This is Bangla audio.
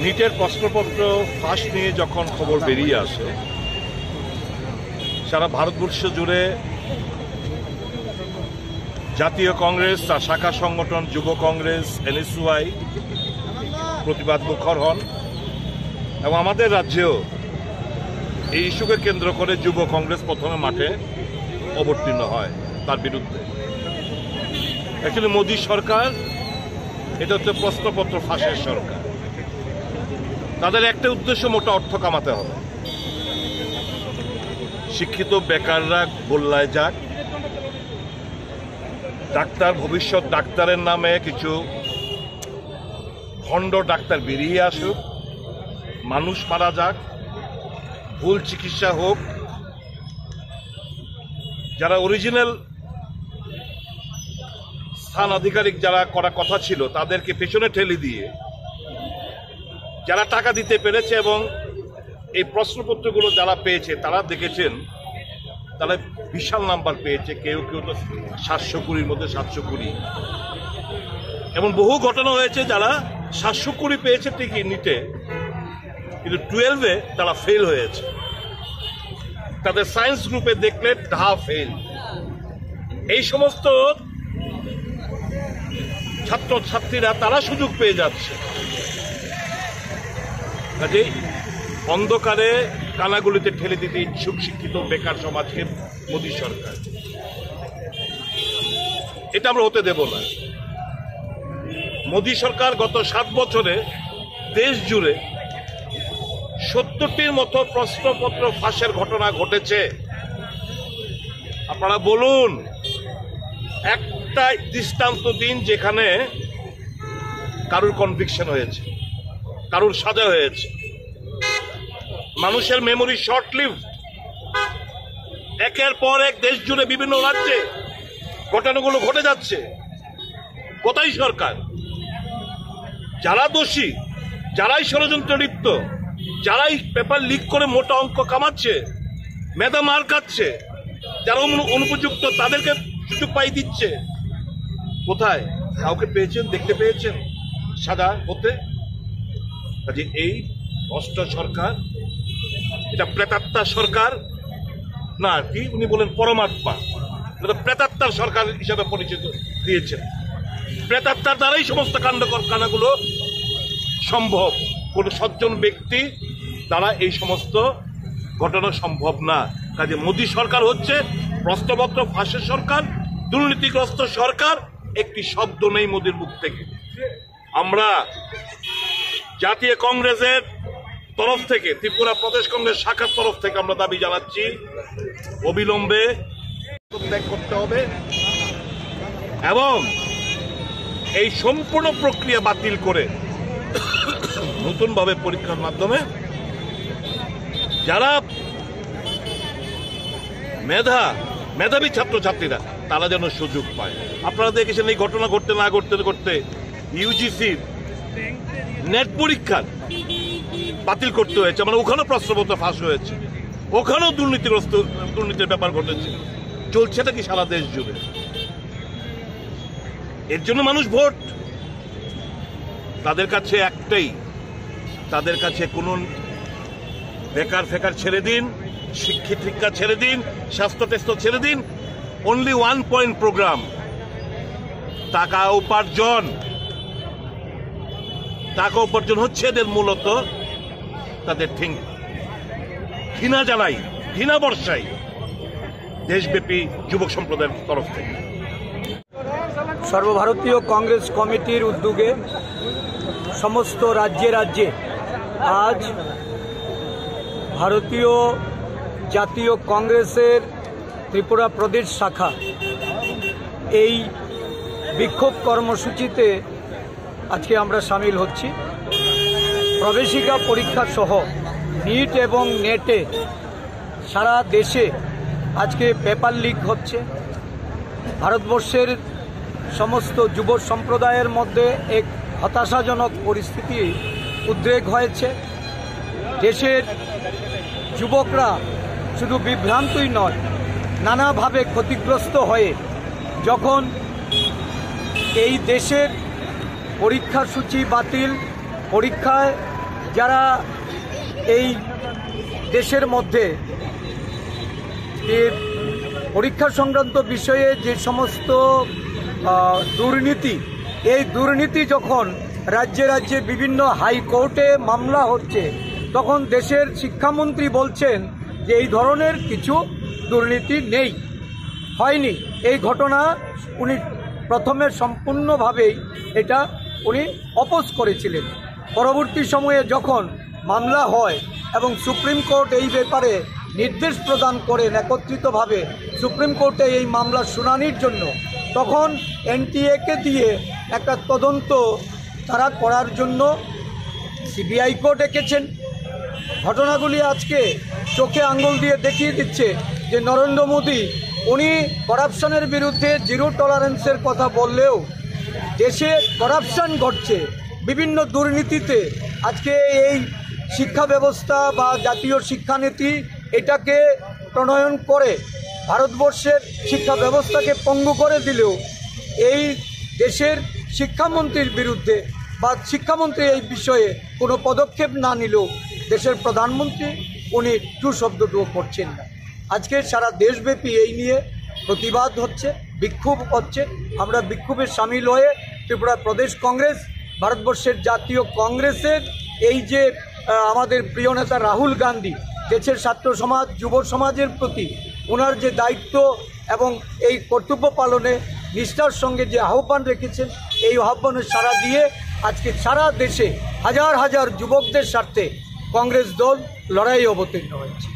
নিটের প্রশ্নপত্র ফাঁস নিয়ে যখন খবর বেরিয়ে আসে, সারা ভারতবর্ষ জুড়ে জাতীয় কংগ্রেস, তার শাখা সংগঠন যুব কংগ্রেস, NSY প্রতিবাদ মুখর হন এবং আমাদের রাজ্যেও এই ইস্যুকে কেন্দ্র করে যুব কংগ্রেস প্রথমে মাঠে অবতীর্ণ হয় তার বিরুদ্ধে। অ্যাকচুয়ালি মোদী সরকার এটা হচ্ছে প্রশ্নপত্র ফাঁসের সরকার। তাদের একটা উদ্দেশ্য, মোটা অর্থ কামাতে হবে। শিক্ষিত বেকাররা গোল্লায় যাক, ডাক্তার, ভবিষ্যৎ ডাক্তারের নামে কিছু ভণ্ড ডাক্তার বেরিয়ে আসুক, মানুষ মারা যাক, ভুল চিকিৎসা হোক, যারা অরিজিনাল স্থান আধিকারিক যারা করা কথা ছিল তাদেরকে পেছনে ঠেলে দিয়ে যারা টাকা দিতে পেরেছে এবং এই প্রশ্নপত্রগুলো যারা পেয়েছে তারা দেখেছেন তারা বিশাল নাম্বার পেয়েছে, কেউ কেউ তো 720 মধ্যে 720। এমন বহু ঘটনা হয়েছে যারা 720 পেয়েছে ঠিকই নিতে, কিন্তু 12-এ তারা ফেল হয়েছে। তাদের সায়েন্স গ্রুপে দেখলে ফেল। এই সমস্ত ছাত্রছাত্রীরা তারা সুযোগ পেয়ে যাচ্ছে। কাজে অন্ধকারে কানাগুলিতে ঠেলে দিতে ইচ্ছুক শিক্ষিত বেকার সমাজকে মোদী সরকার, এটা আমরা হতে দেব না। মোদী সরকার গত 7 বছরে দেশ জুড়ে 70টির মতো প্রশ্নপত্র ফাঁসের ঘটনা ঘটেছে। আপনারা বলুন, একটা দৃষ্টান্ত দিন যেখানে কারুর কনভিকশন হয়েছে, কারুর সাজা হয়েছে। মানুষের মেমোরি শর্ট লিভ। একের পর এক দেশ জুড়ে বিভিন্ন রাজ্যে ঘটনাগুলো ঘটে যাচ্ছে। কোথায় সরকার? যারা দোষী, যারাই ষড়যন্ত্র লিপ্ত, যারাই পেপার লিক করে মোটা অঙ্ক কামাচ্ছে, মেধা মার খাচ্ছে, যারা অনুপযুক্ত তাদেরকে সুযোগ পাই দিচ্ছে, কোথায়? কাউকে পেয়েছেন, দেখতে পেয়েছেন সাজা হতে? কাজে এই ভ্রষ্ট সরকার, এটা প্রেতাত্মার সরকার না, কি উনি বলেন পরমাত্মা, এটা প্রেতাত্মার সরকার হিসাবে পরিচিত দিয়েছেন। প্রেতাত্মার দ্বারাই সমস্ত কাণ্ডকারখানাগুলো সম্ভব। কোন সজ্জন ব্যক্তি দ্বারা এই সমস্ত ঘটনা সম্ভব না। কাজে মোদী সরকার হচ্ছে প্রশ্নপত্র ফাঁসের সরকার, দুর্নীতিগ্রস্ত সরকার। একটি শব্দ নেই মোদীর মুখ থেকে। আমরা জাতীয় কংগ্রেসের তরফ থেকে, ত্রিপুরা প্রদেশ কংগ্রেস শাখার তরফ থেকে আমরা দাবি জানাচ্ছি, অবিলম্বে ত্যাগ করতে হবে এবং এই সম্পূর্ণ প্রক্রিয়া বাতিল করে নতুনভাবে পরীক্ষার মাধ্যমে যারা মেধাবী ছাত্রছাত্রীরা তারা যেন সুযোগ পায়। আপনারা দেখেছেন এই ঘটনা ঘটতে না করতে ইউজিসির নেট পরীক্ষার বাতিল করতে হয়েছে। মানে ওখানেও প্রশ্নপত্র ফাঁস হয়েছে, ওখানেও দুর্নীতির ব্যাপার ঘটেছে। চলছেটা কি সারা দেশ জুড়ে? এর জন্য মানুষ ভোট। তাদের কাছে একটাই, তাদের কাছে কোন বেকার ফেকার ছেড়ে দিন, শিক্ষা ছেড়ে দিন, স্বাস্থ্য টেস্ট ছেড়ে দিন, অনলি 1 পয়েন্ট প্রোগ্রাম। টাকা উপার্জন হচ্ছে এদের মূলত তাদের ঠিক ঘৃণা জ্বালাই, ঘৃণা বর্ষাই দেশব্যাপী যুবক সম্প্রদায়ের তরফ থেকে। সর্বভারতীয় কংগ্রেস কমিটির উদ্যোগে সমস্ত রাজ্যে রাজ্যে আজ ভারতীয় জাতীয় কংগ্রেসের ত্রিপুরা প্রদেশ শাখা এই বিক্ষোভ কর্মসূচিতে আজকে আমরা সামিল হচ্ছি। প্রবেশিকা পরীক্ষা সহ নিট এবং নেটে সারা দেশে আজকে পেপার লিক হচ্ছে। ভারতবর্ষের সমস্ত যুব সম্প্রদায়ের মধ্যে এক হতাশাজনক পরিস্থিতি উদ্রেক হয়েছে। দেশের যুবকরা শুধু বিভ্রান্তই নয়, নানাভাবে ক্ষতিগ্রস্ত হয়ে যখন এই দেশের পরীক্ষার সূচি বাতিল, পরীক্ষায় যারা এই দেশের মধ্যে পরীক্ষা সংক্রান্ত বিষয়ে যে সমস্ত দুর্নীতি, এই দুর্নীতি যখন রাজ্যে রাজ্যে বিভিন্ন হাইকোর্টে মামলা হচ্ছে, তখন দেশের শিক্ষামন্ত্রী বলছেন যে এই ধরনের কিছু দুর্নীতি নেই, হয়নি। এই ঘটনা উনি প্রথমে সম্পূর্ণভাবেই এটা উনি অপোজ করেছিলেন। পরবর্তী সময়ে যখন মামলা হয় এবং সুপ্রিম কোর্ট এই ব্যাপারে নির্দেশ প্রদান করেন একত্রিতভাবে সুপ্রিম কোর্টে এই মামলার শুনানির জন্য, তখন এনটিএকে দিয়ে একটা তদন্ত তারা করার জন্য সিবিআইকেও ডেকেছেন। ঘটনাগুলি আজকে চোখে আঙ্গুল দিয়ে দেখিয়ে দিচ্ছে যে নরেন্দ্র মোদী উনি করাপশনের বিরুদ্ধে জিরো টলারেন্সের কথা বললেও দেশে করাপশন ঘটছে বিভিন্ন দুর্নীতিতে। আজকে এই শিক্ষা ব্যবস্থা বা জাতীয় শিক্ষানীতি এটাকে প্রণয়ন করে ভারতবর্ষের শিক্ষা ব্যবস্থাকে পঙ্গু করে দিলেও এই দেশের শিক্ষামন্ত্রীর বিরুদ্ধে বা শিক্ষামন্ত্রী এই বিষয়ে কোনো পদক্ষেপ না নিলেও দেশের প্রধানমন্ত্রী উনি টু শব্দটুকু করছেন না। আজকে সারা দেশব্যাপী এই নিয়ে প্রতিবাদ হচ্ছে, বিক্ষোভ হচ্ছে। আমরা বিক্ষোভে সামিল হয়ে ত্রিপুরা প্রদেশ কংগ্রেস, ভারতবর্ষের জাতীয় কংগ্রেসের এই যে আমাদের প্রিয় নেতা রাহুল গান্ধী দেশের ছাত্র সমাজ, যুব সমাজের প্রতি ওনার যে দায়িত্ব এবং এই কর্তব্য পালনে নিষ্ঠার সঙ্গে যে আহ্বান রেখেছেন, এই আহ্বানের সাড়া দিয়ে আজকে সারা দেশে হাজার হাজার যুবকদের স্বার্থে কংগ্রেস দল লড়াই অবতীর্ণ হয়েছে।